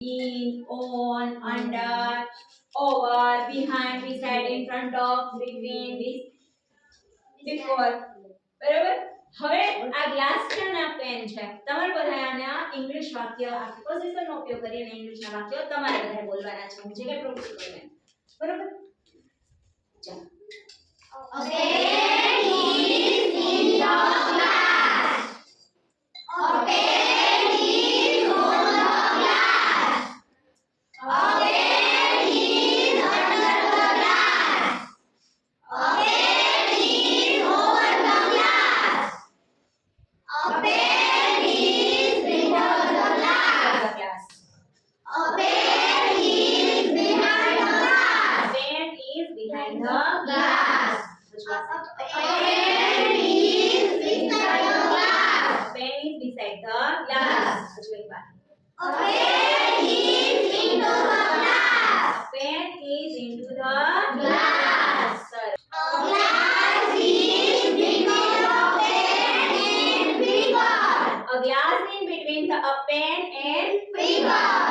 in, on, under, over, behind, beside, in front of, between, before. બરાબર. હવે આ glass છે ને આ પેન છે. તમારે બધાએ આને ઇંગ્લિશ વાક્ય આ પ્રિપોઝિશનનો ઉપયોગ કરીને ઇંગ્લિશના વાક્યો તમારે બધાએ બોલવાના છે. હું જે કે પ્રોમિસ કરું. બરાબર? ચાલો. A pen is in the glass. A pen is on the glass. A pen is under the glass. A pen is over the glass. A pen is below the glass. A pen is behind the glass. Pen is behind the glass. A pen is beside the glass. Pen is beside the glass. હજુ એક વાર. A pen is into the glass. Pen is into the Glass. સરસ. A glass is between the pen and paper. A glass in between the a pen and Paper.